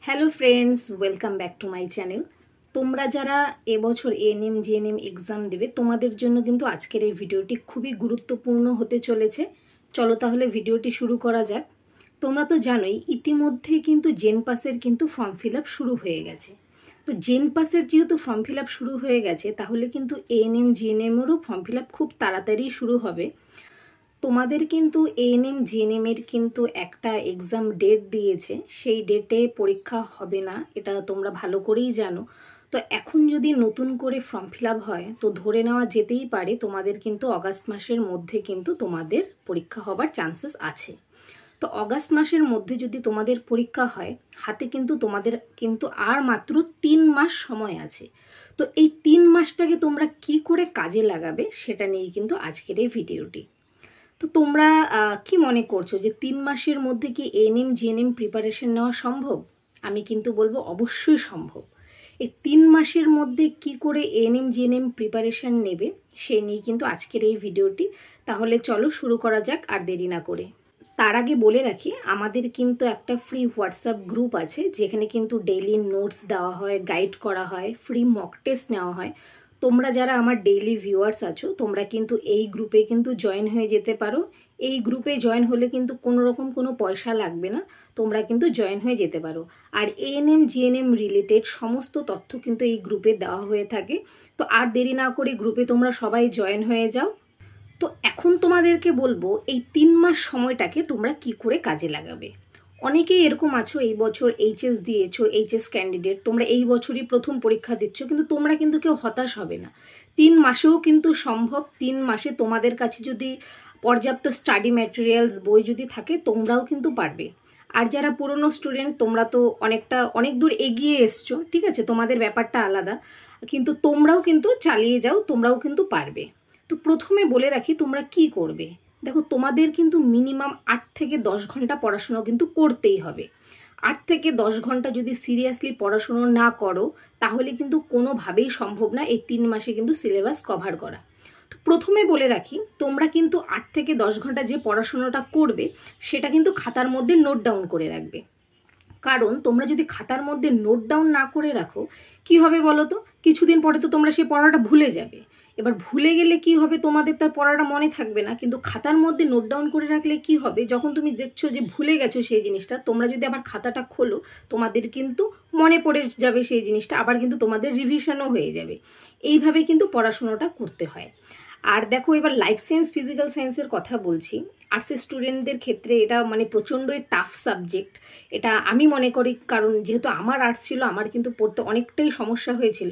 Hello friends, welcome back to my channel. তোমরা যারা এবছর এএনএম জিএনএম এক্সাম দেবে তোমাদের জন্য কিন্তু আজকের এই ভিডিওটি খুবই গুরুত্বপূর্ণ হতে চলেছে। চলো তাহলে ভিডিওটি শুরু করা যাক। তোমরা তো জানোই ইতিমধ্যেই কিন্তু জেন পাসের কিন্তু ফর্ম ফিল আপ শুরু হয়ে গেছে। তো জেন পাসের যেহেতু ফর্ম ফিল আপ শুরু হয়ে গেছে তাহলে কিন্তু এএনএম জিএনএমেরও ফর্ম ফিল আপ খুব তাড়াতাড়ি শুরু হবে। তোমাদের কিন্তু এএনএম জিএনএম এর কিন্তু একটা এক্সাম ডেট দিয়েছে, সেই ডেটে পরীক্ষা হবে না, এটা তোমরা ভালো করেই জানো। তো এখন যদি নতুন করে ফর্ম ফিল আপ হয় তো ধরে নেওয়া যেতেই পারে তোমাদের কিন্তু অগাস্ট মাসের মধ্যে কিন্তু তোমাদের পরীক্ষা হবার চান্সেস আছে। তো অগাস্ট মাসের মধ্যে যদি তোমাদের পরীক্ষা হয়, হাতে কিন্তু তোমাদের কিন্তু আর মাত্র 3 মাস সময় আছে। তো এই 3 মাসটাকে তোমরা কি করে কাজে লাগাবে সেটা নিয়েই কিন্তু আজকের এই ভিডিওটি। তো তোমরা কি মনে করছো যে 3 মাসের মধ্যে কি এএনএম জিএনএম প্রিপারেশন নেওয়া সম্ভব? আমি কিন্তু বলবো অবশ্যই সম্ভব। এই 3 মাসের মধ্যে কি করে এএনএম জিএনএম প্রিপারেশন নেবে সেই নিয়ে কিন্তু আজকের এই ভিডিওটি। তাহলে চলো শুরু করা যাক আর দেরি না করে। তার আগে বলে রাখি, আমাদের কিন্তু একটা ফ্রি হোয়াটসঅ্যাপ গ্রুপ আছে যেখানে কিন্তু ডেইলি নোটস দেওয়া হয়, গাইড করা হয়, ফ্রি মক টেস্ট নেওয়া হয়। তোমরা যারা আমার ডেইলি ভিউয়ার্স আছো তোমরা কিন্তু এই গ্রুপে কিন্তু জয়েন হয়ে যেতে পারো। এই গ্রুপে জয়েন হলে কিন্তু কোনো রকম কোনো পয়সা লাগবে না, তোমরা কিন্তু জয়েন হয়ে যেতে পারো। আর এএনএম জিএনএম রিলেটেড সমস্ত তথ্য কিন্তু এই গ্রুপে দেওয়া হয়ে থাকে। তো আর দেরি না করে গ্রুপে তোমরা সবাই জয়েন হয়ে যাও। তো এখন তোমাদেরকে বলবো এই 3 মাস সময়টাকে তোমরা কি করে কাজে লাগাবে। অনেকেই এরকম আছো এই বছর এইচএস দিয়েছো, এইচএস ক্যান্ডিডেট, তোমরা এই বছরই প্রথম পরীক্ষা দিচ্ছ, কিন্তু তোমরা কিন্তু কেউ হতাশ হবে না। 3 মাসেও কিন্তু সম্ভব। 3 মাসে তোমাদের কাছে যদি পর্যাপ্ত স্টাডি ম্যাটেরিয়ালস বই যদি থাকে তোমরাও কিন্তু পারবে। আর যারা পুরনো স্টুডেন্ট তোমরা তো অনেক দূর এগিয়ে এসছো, ঠিক আছে, তোমাদের ব্যাপারটা আলাদা, কিন্তু তোমরাও কিন্তু চালিয়ে যাও, তোমরাও কিন্তু পারবে। তো প্রথমে বলে রাখি তোমরা কি করবে। দেখো, তোমাদের কিন্তু মিনিমাম 8 থেকে 10 ঘন্টা পড়াশুনো কিন্তু করতেই হবে। 8 থেকে 10 ঘন্টা যদি সিরিয়াসলি পড়াশুনো না করো তাহলে কিন্তু কোনোভাবেই সম্ভব না এই 3 মাসে কিন্তু সিলেবাস কভার করা। তো প্রথমে বলে রাখি, তোমরা কিন্তু 8 থেকে 10 ঘন্টা যে পড়াশুনোটা করবে সেটা কিন্তু খাতার মধ্যে নোট ডাউন করে রাখবে। কারণ তোমরা যদি খাতার মধ্যে নোট ডাউন না করে রাখো কি হবে বলো তো, কিছুদিন পরে তো তোমরা সেই পড়াটা ভুলে যাবে। এবার ভুলে গেলে কি হবে, তোমাদের তার পড়াটা মনে থাকবে না। কিন্তু খাতার মধ্যে নোট ডাউন করে রাখলে কি হবে, যখন তুমি দেখছো যে ভুলে গেছো সেই জিনিসটা, তোমরা যদি আবার খাতাটা খোলো তোমাদের কিন্তু মনে পড়ে যাবে সেই জিনিসটা, আবার কিন্তু তোমাদের রিভিশনও হয়ে যাবে। এইভাবে কিন্তু পড়াশোনাটা করতে হয়। আর দেখো, এবার লাইফ সায়েন্স ফিজিক্যাল সায়েন্সের কথা বলছি। আর্টসের স্টুডেন্টদের ক্ষেত্রে এটা মানে প্রচণ্ডই টাফ সাবজেক্ট, এটা আমি মনে করি। কারণ যেহেতু আমার আর্টস ছিল, আমার কিন্তু পড়তে অনেকটাই সমস্যা হয়েছিল।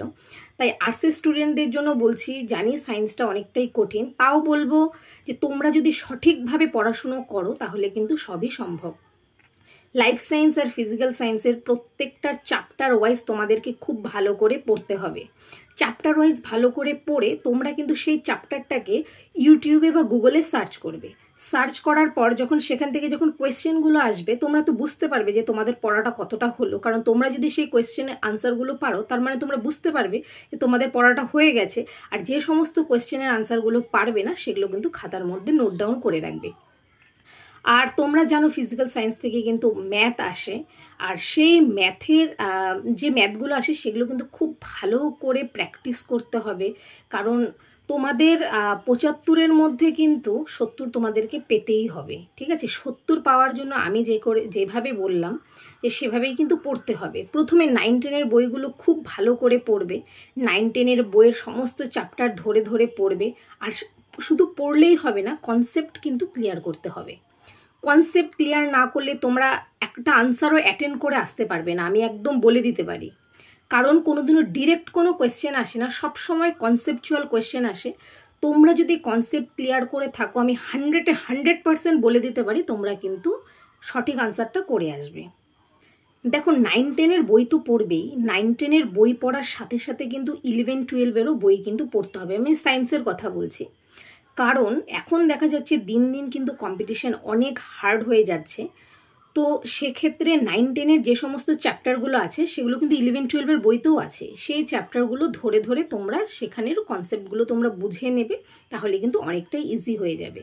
তাই আর্টসের স্টুডেন্টদের জন্য বলছি, জানি সায়েন্সটা অনেকটাই কঠিন, তাও বলবো যে তোমরা যদি সঠিকভাবে পড়াশুনো করো তাহলে কিন্তু সবই সম্ভব। লাইফ সায়েন্স আর ফিজিক্যাল সায়েন্সের প্রত্যেকটা চ্যাপ্টার ওয়াইজ তোমাদেরকে খুব ভালো করে পড়তে হবে। চ্যাপ্টার ওয়াইজ ভালো করে পড়ে তোমরা কিন্তু সেই চ্যাপ্টারটাকে ইউটিউবে বা গুগলে সার্চ করবে। সার্চ করার পর যখন সেখান থেকে যখন কোয়েশ্চেনগুলো আসবে তোমরা তো বুঝতে পারবে যে তোমাদের পড়াটা কতটা হলো। কারণ তোমরা যদি সেই কোয়েশ্চেনের আনসারগুলো পারো তার মানে তোমরা বুঝতে পারবে যে তোমাদের পড়াটা হয়ে গেছে। আর যে সমস্ত কোয়েশ্চেনের আনসারগুলো পারবে না সেগুলো কিন্তু খাতার মধ্যে নোট ডাউন করে রাখবে। আর তোমরা জানো ফিজিক্যাল সায়েন্স থেকে কিন্তু ম্যাথ আসে, আর সেই ম্যাথের যে ম্যাথগুলো আসে সেগুলো কিন্তু খুব ভালো করে প্র্যাকটিস করতে হবে। কারণ তোমাদের 75-এর মধ্যে কিন্তু 70 তোমাদেরকে পেতেই হবে, ঠিক আছে। 70 পাওয়ার জন্য আমি যেভাবে বললাম যে সেভাবেই কিন্তু পড়তে হবে। প্রথমে 9-10-এর বইগুলো খুব ভালো করে পড়বে। 9-10-এর বইয়ের সমস্ত চ্যাপ্টার ধরে ধরে পড়বে। আর শুধু পড়লেই হবে না, কনসেপ্ট কিন্তু ক্লিয়ার করতে হবে। কনসেপ্ট ক্লিয়ার না করলে তোমরা একটা আনসারও অ্যাটেন্ড করে আসতে পারবে না, আমি একদম বলে দিতে পারি। কারণ কোনোদিনও ডিরেক্ট কোনো কোয়েশ্চেন আসে না, সব সময় কনসেপচুয়াল কোয়েশ্চেন আসে। তোমরা যদি কনসেপ্ট ক্লিয়ার করে থাকো আমি 100% বলে দিতে পারি তোমরা কিন্তু সঠিক আনসারটা করে আসবে। দেখো, 9-10-এর বই তো পড়বেই, 9-10-এর বই পড়ার সাথে সাথে কিন্তু 11-12-এরও বই কিন্তু পড়তে হবে। আমি সায়েন্সের কথা বলছি। কারণ এখন দেখা যাচ্ছে দিন দিন কিন্তু কম্পিটিশন অনেক হার্ড হয়ে যাচ্ছে। তো সেক্ষেত্রে 9-10-এর যে সমস্ত চ্যাপ্টারগুলো আছে সেগুলো কিন্তু 11-12-এর বইতেও আছে। সেই চ্যাপ্টারগুলো ধরে ধরে তোমরা সেখানের কনসেপ্টগুলো তোমরা বুঝে নেবে, তাহলে কিন্তু অনেকটাই ইজি হয়ে যাবে।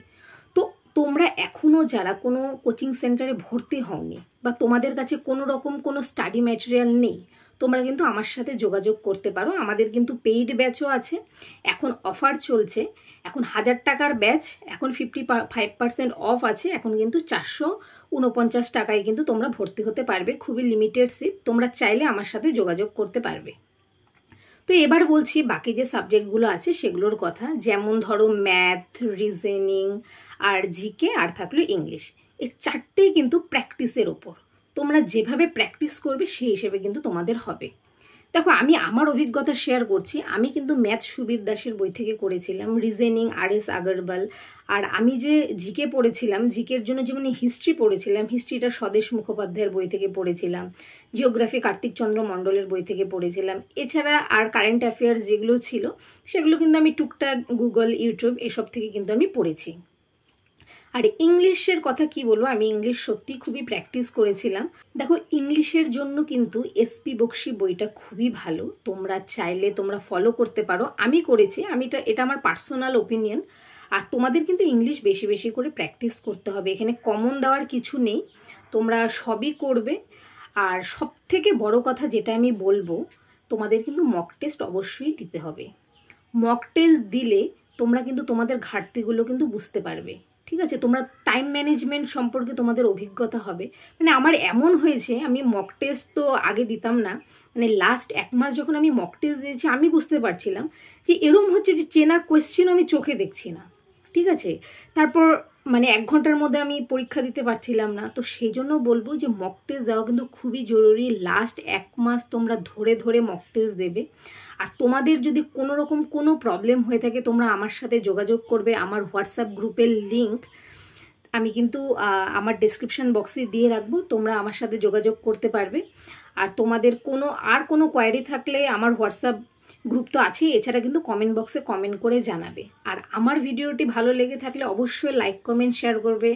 তো তোমরা এখনও যারা কোনো কোচিং সেন্টারে ভর্তি হওনি বা তোমাদের কাছে কোনো রকম কোনো স্টাডি ম্যাটেরিয়াল নেই, তোমরা কিন্তু আমার সাথে যোগাযোগ করতে পারো। আমাদের কিন্তু পেইড ব্যাচও আছে, এখন অফার চলছে। এখন 1000 টাকার ব্যাচ এখন 55% অফ আছে, এখন কিন্তু 449 টাকায় কিন্তু তোমরা ভর্তি হতে পারবে, খুবই লিমিটেড সিট। তোমরা চাইলে আমার সাথে যোগাযোগ করতে পারবে। তো এবার বলছি বাকি যে সাবজেক্টগুলো আছে সেগুলোর কথা, যেমন ধরো ম্যাথ, রিজনিং আর জিকে, আর থাকলো ইংলিশ। এই চারটেই কিন্তু প্র্যাকটিসের ওপর। তোমরা যেভাবে প্র্যাকটিস করবে সেই হিসেবে কিন্তু তোমাদের হবে। দেখো, আমি আমার অভিজ্ঞতা শেয়ার করছি। আমি কিন্তু ম্যাথ সুবীর দাসের বই থেকে করেছিলাম, রিজনিং RS আগরওয়াল, আর আমি যে জিকে পড়েছিলাম, জিকের জন্য যেমন হিস্ট্রি পড়েছিলাম, হিস্ট্রিটা স্বদেশ মুখোপাধ্যায়ের বই থেকে পড়েছিলাম, জিওগ্রাফি কার্তিক চন্দ্র মণ্ডলের বই থেকে পড়েছিলাম। এছাড়া আর কারেন্ট অ্যাফেয়ার্স যেগুলো ছিল সেগুলো কিন্তু আমি টুকটাক গুগল, ইউটিউব এসব থেকে কিন্তু আমি পড়েছি। আর ইংলিশের কথা কি বলবো, আমি ইংলিশ সত্যি খুবই প্র্যাকটিস করেছিলাম। দেখো, ইংলিশের জন্য কিন্তু SP বক্সি বইটা খুবই ভালো, তোমরা চাইলে তোমরা ফলো করতে পারো। আমি করেছি, এটা আমার পার্সোনাল ওপিনিয়ন। আর তোমাদের কিন্তু ইংলিশ বেশি বেশি করে প্র্যাকটিস করতে হবে, এখানে কমন দেওয়ার কিছু নেই, তোমরা সবই করবে। আর সব থেকে বড় কথা যেটা আমি বলবো, তোমাদের কিন্তু মক টেস্ট অবশ্যই দিতে হবে। মক টেস্ট দিলে তোমরা কিন্তু তোমাদের ঘাটতিগুলো কিন্তু বুঝতে পারবে, ঠিক আছে? তোমরা টাইম ম্যানেজমেন্ট সম্পর্কে তোমাদের অভিজ্ঞতা হবে। মানে আমার এমন হয়েছে, আমি মক টেস্ট তো আগে দিতাম না, মানে লাস্ট 1 মাস যখন আমি মক টেস্ট দিয়েছি আমি বুঝতে পারছিলাম যে এরম হচ্ছে যে চেনা কোয়েশ্চেন আমি চোখে দেখছি না, ঠিক আছে? তারপর মানে 1 ঘন্টার মধ্যে আমি পরীক্ষা দিতে পারছিলাম না। তো সেই জন্য বলবো যে মক টেস্ট দেওয়া কিন্তু খুবই জরুরি। লাস্ট 1 মাস তোমরা ধরে ধরে মক টেস্ট দেবে। আর তোমাদের যদি কোনো রকম কোনো প্রবলেম হয়ে থাকে, তোমরা আমার সাথে যোগাযোগ করবে। আমার হোয়াটসঅ্যাপ গ্রুপের লিঙ্ক আমি কিন্তু আমার ডেসক্রিপশন বক্সে দিয়ে রাখবো, তোমরা আমার সাথে যোগাযোগ করতে পারবে। আর তোমাদের কোনো কোয়ারি থাকলে আমার হোয়াটসঅ্যাপ গ্রুপ তো আছেই, এছাড়া কিন্তু কমেন্ট বক্সে কমেন্ট করে জানাবে। আর আমার ভিডিওটি ভালো লেগে থাকলে অবশ্যই লাইক, কমেন্ট, শেয়ার করবে।